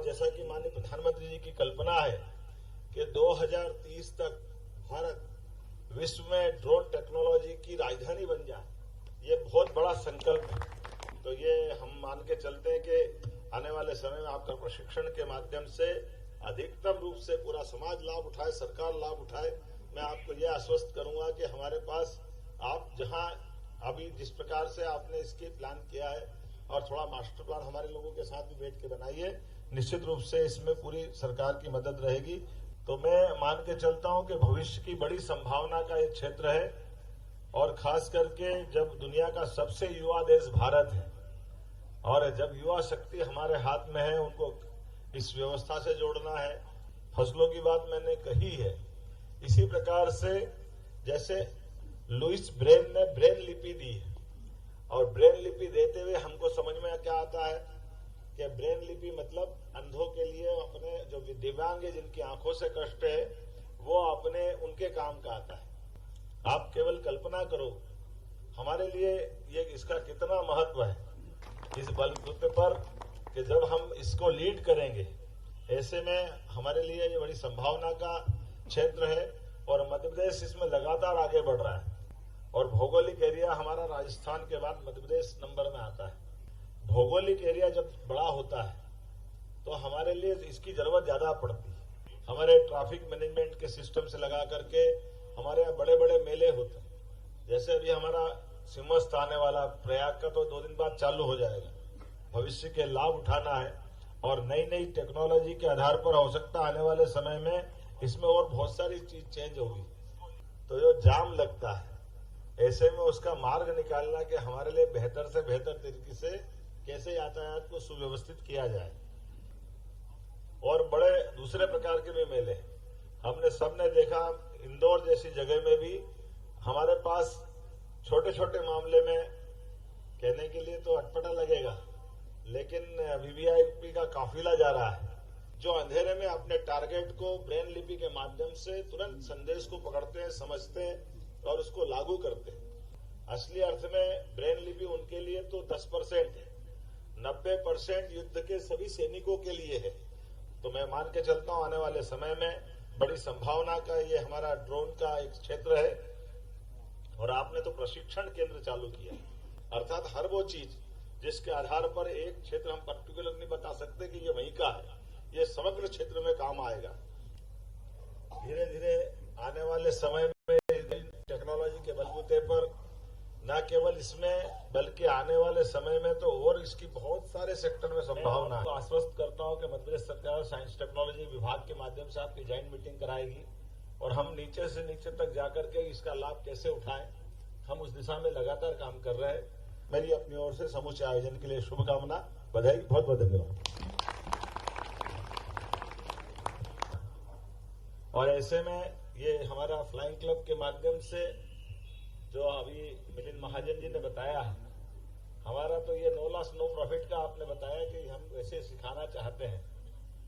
जैसा कि माननीय प्रधानमंत्री जी की कल्पना है कि 2030 तक भारत विश्व में ड्रोन टेक्नोलॉजी की राजधानी बन जाए, ये बहुत बड़ा संकल्प है। तो ये हम मान के चलते हैं कि आने वाले समय में आपका प्रशिक्षण के माध्यम से अधिकतम रूप से पूरा समाज लाभ उठाए, सरकार लाभ उठाए। मैं आपको ये आश्वस्त करूंगा कि हमारे पास आप जहां अभी जिस प्रकार से आपने इसकी प्लान किया है और थोड़ा मास्टर प्लान हमारे लोगों के साथ भी बैठ के बनाइए, निश्चित रूप से इसमें पूरी सरकार की मदद रहेगी। तो मैं मान के चलता हूं कि भविष्य की बड़ी संभावना का एक क्षेत्र है और खास करके जब दुनिया का सबसे युवा देश भारत है और जब युवा शक्ति हमारे हाथ में है, उनको इस व्यवस्था से जोड़ना है। फसलों की बात मैंने कही है, इसी प्रकार से जैसे लुइस ब्रेन ने ब्रेन लिपि दी है और ब्रेन लिपि देते हुए हमको समझ में क्या आता है कि ब्रेन लिपि मतलब अंधों के लिए, अपने जो दिव्यांग है जिनकी आंखों से कष्ट है, वो अपने उनके काम का आता है। आप केवल कल्पना करो हमारे लिए ये इसका कितना महत्व है इस बलबूते पर कि जब हम इसको लीड करेंगे, ऐसे में हमारे लिए ये बड़ी संभावना का क्षेत्र है और मध्य प्रदेश इसमें लगातार आगे बढ़ रहा है। और भौगोलिक एरिया हमारा राजस्थान के बाद मध्य प्रदेश नंबर में आता है। भौगोलिक एरिया जब बड़ा होता है तो हमारे लिए इसकी जरूरत ज्यादा पड़ती है। हमारे ट्रैफिक मैनेजमेंट के सिस्टम से लगा करके हमारे यहाँ बड़े बड़े मेले होते हैं, जैसे अभी हमारा सिमस्त आने वाला प्रयाग का तो 2 दिन बाद चालू हो जाएगा। भविष्य के लाभ उठाना है और नई नई टेक्नोलॉजी के आधार पर हो सकता आने वाले समय में इसमें और बहुत सारी चीज चेंज होगी। तो जो जाम लगता है, ऐसे में उसका मार्ग निकालना कि हमारे लिए बेहतर से बेहतर तरीके से कैसे यातायात को सुव्यवस्थित किया जाए। और बड़े दूसरे प्रकार के भी मेले हमने सबने देखा, इंदौर जैसी जगह में भी हमारे पास छोटे छोटे मामले में कहने के लिए तो अटपटा लगेगा, लेकिन वीवीआईपी का काफिला जा रहा है जो अंधेरे में अपने टारगेट को ब्रेन लिपि के माध्यम से तुरंत संदेश को पकड़ते हैं, समझते हैं और उसको लागू करते हैं। असली अर्थ में ब्रेन लिपि उनके लिए तो 10% है, 90% युद्ध के सभी सैनिकों के लिए है। तो मैं मान के चलता हूं आने वाले समय में बड़ी संभावना का ये हमारा ड्रोन का एक क्षेत्र है। और आपने तो प्रशिक्षण केंद्र चालू किया, अर्थात हर वो चीज जिसके आधार पर एक क्षेत्र हम पर्टिकुलर नहीं बता सकते कि ये वहीं का है, ये समग्र क्षेत्र में काम आएगा। धीरे धीरे आने वाले समय में टेक्नोलॉजी के बलबूते पर न केवल इसमें बल्कि आने वाले समय में तो और इसकी बहुत सारे सेक्टर में संभावना है। तो आश्वस्त करता हूं कि मध्य प्रदेश सरकार साइंस टेक्नोलॉजी विभाग के माध्यम से आपकी जॉइंट मीटिंग कराएगी और हम नीचे से नीचे तक जाकर के इसका लाभ कैसे उठाएं, हम उस दिशा में लगातार काम कर रहे हैं। मेरी अपनी ओर से समूचे आयोजन के लिए शुभकामना, बधाई, बहुत बहुत धन्यवाद। और ऐसे में ये हमारा फ्लाइंग क्लब के माध्यम से जो अभी मिलिंद महाजन जी ने बताया है, हमारा तो ये नो लॉस नो प्रॉफिट का आपने बताया कि हम वैसे सिखाना चाहते हैं